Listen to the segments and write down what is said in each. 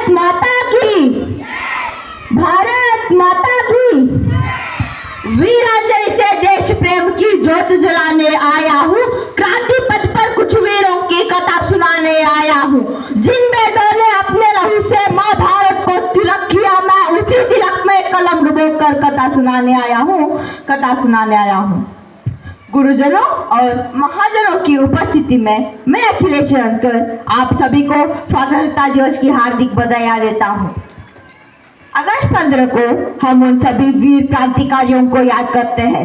भारत माता की, भारत माता की। वीरांजलि से देश प्रेम की ज्योत जलाने आया हूँ, क्रांति पथ पर कुछ वीरों की कथा सुनाने आया हूँ। जिन बेटों ने अपने लहू से माँ भारत को तिलक किया, मैं उसी तिलक में कलम डुबोकर कथा सुनाने आया हूँ, कथा सुनाने आया हूँ। गुरुजनों और महाजनों की उपस्थिति में मैं अखिलेश शंकर आप सभी को स्वतंत्रता दिवस की हार्दिक बधाई देता हूँ। अगस्त 15 को हम उन सभी वीर क्रांतिकारियों को याद करते हैं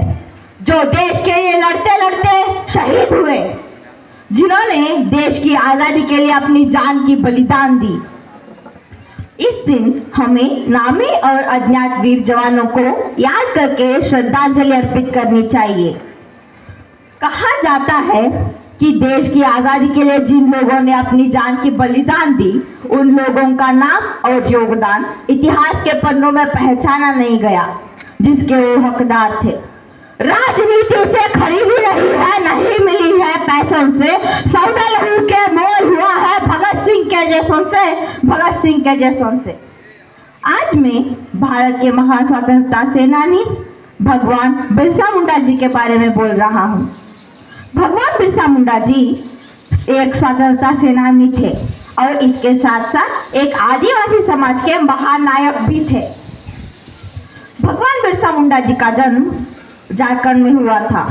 जो देश के लिए लड़ते लड़ते शहीद हुए, जिन्होंने देश की आजादी के लिए अपनी जान की बलिदान दी। इस दिन हमें नामी और अज्ञात वीर जवानों को याद करके श्रद्धांजलि अर्पित करनी चाहिए। कहा जाता है कि देश की आजादी के लिए जिन लोगों ने अपनी जान की बलिदान दी, उन लोगों का नाम और योगदान इतिहास के पन्नों में पहचाना नहीं गया, जिसके वो हकदार थे। राजनीति से खरीदी नहीं है, नहीं मिली है पैसों से, सौदा लहू के मोल हुआ है भगत सिंह के जैसों से, भगत सिंह के जैसों से। आज मैं भारत के महान स्वतंत्रता सेनानी भगवान बिरसा मुंडा जी के बारे में बोल रहा हूँ। भगवान बिरसा मुंडा जी एक स्वतंत्रता सेनानी थे और इसके साथ साथ एक आदिवासी समाज के महानायक भी थे। भगवान बिरसा मुंडा जी का जन्म झारखंड में हुआ था।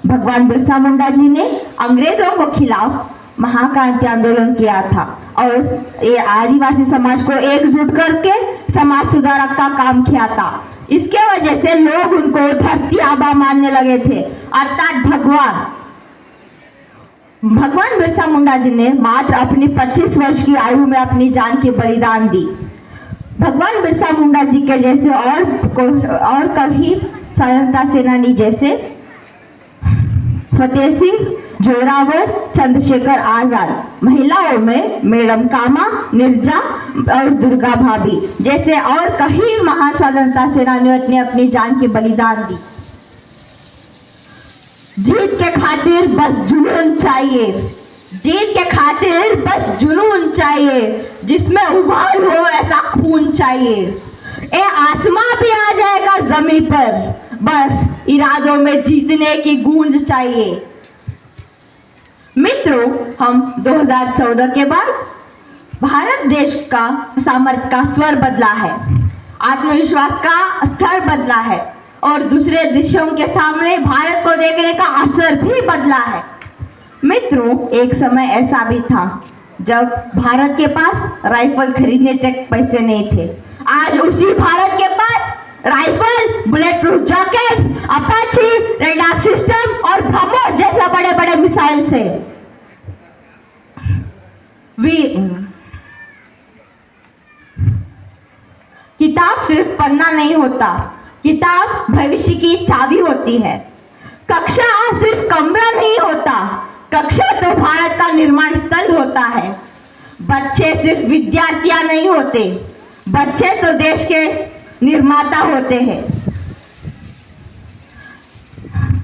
भगवान बिरसा मुंडा जी ने अंग्रेजों के खिलाफ महाक्रांति आंदोलन किया था और ये आदिवासी समाज को एकजुट करके समाज सुधारक का काम किया था। इसके वजह से लोग उनको धरती आबा मानने लगे थे, अर्थात भगवान बिरसा मुंडा जी ने मात्र अपनी 25 वर्ष की आयु में अपनी जान की बलिदान दी। भगवान बिरसा मुंडा जी के जैसे और कभी स्वतंत्रता सेनानी जैसे फतेह सिंह, जोरावर, चंद्रशेखर आजाद, महिलाओं में मैडम कामा, निर्जा और दुर्गा भाभी जैसे और कई महान स्वतंत्रता सेनानियों ने अपनी जान की बलिदान दी। जीत के खातिर बस जुनून चाहिए, जीत के खातिर बस जुनून चाहिए, जिसमें उबाल हो ऐसा खून चाहिए। ए आसमां भी आ जाएगा जमीन पर, बस इरादों में जीतने की गूंज चाहिए। मित्रों, हम 2014 के बाद भारत देश का सामर्थ्य का स्वर बदला है, आत्मविश्वास का स्तर बदला है और दूसरे देशों के सामने भारत को देखने का असर भी बदला है। मित्रों, एक समय ऐसा भी था जब भारत के पास राइफल खरीदने तक पैसे नहीं थे। आज उसी भारत के पास rifle, bullet proof jackets, Apache, radar system और ब्रह्मोस जैसा बड़े बड़े मिसाइल से किताब सिर्फ पन्ना नहीं होता, किताब भविष्य की चाबी होती है। कक्षा सिर्फ कमरा नहीं होता, कक्षा तो भारत का निर्माण स्थल होता है। बच्चे सिर्फ विद्यार्थियां नहीं होते, बच्चे तो देश के निर्माता होते हैं।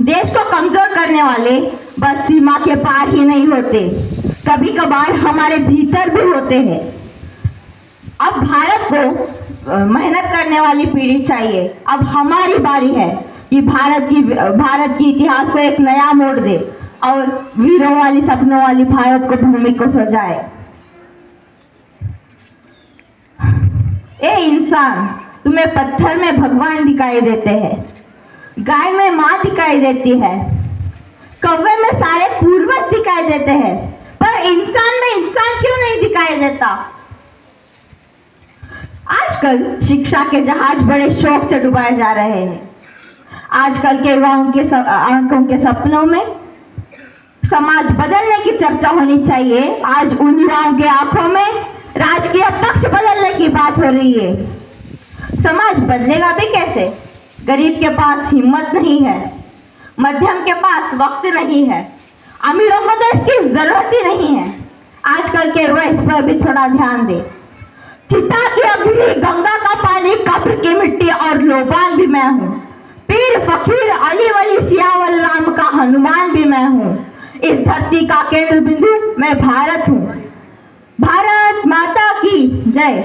देश को कमजोर करने वाले बस सीमा के पार ही नहीं होते, कभी कभार हमारे भीतर भी होते हैं। अब भारत को मेहनत करने वाली पीढ़ी चाहिए। अब हमारी बारी है कि भारत की इतिहास को एक नया मोड़ दे और वीरों वाली सपनों वाली भारत को भूमि को सजाए। ए इंसान, तुम्हें पत्थर में भगवान दिखाई देते हैं, गाय में माँ दिखाई देती है, कौवे में सारे पूर्वज दिखाई देते हैं, पर इंसान में इंसान क्यों नहीं दिखाई देता? आजकल शिक्षा के जहाज बड़े शौक से डुबाए जा रहे हैं। आजकल के युवाओं के आंखों के सपनों में समाज बदलने की चर्चा होनी चाहिए। आज उन युवाओं के आंखों में राजकीय पक्ष बदलने की बात हो रही है। समाज बदलेगा भी कैसे? गरीब के पास हिम्मत नहीं है, मध्यम के पास वक्त नहीं है, अमीरों को तो इसकी जरूरत ही नहीं है। आजकल के युवा इस पर भी थोड़ा ध्यान दे। चिता की अग्नि, गंगा का पानी, कब्र की मिट्टी और लोबान भी मैं हूँ। पीर फकीर अली वली सियावर राम का हनुमान भी मैं हूँ। इस धरती का केंद्र बिंदु मैं भारत हूँ। भारत माता की जय।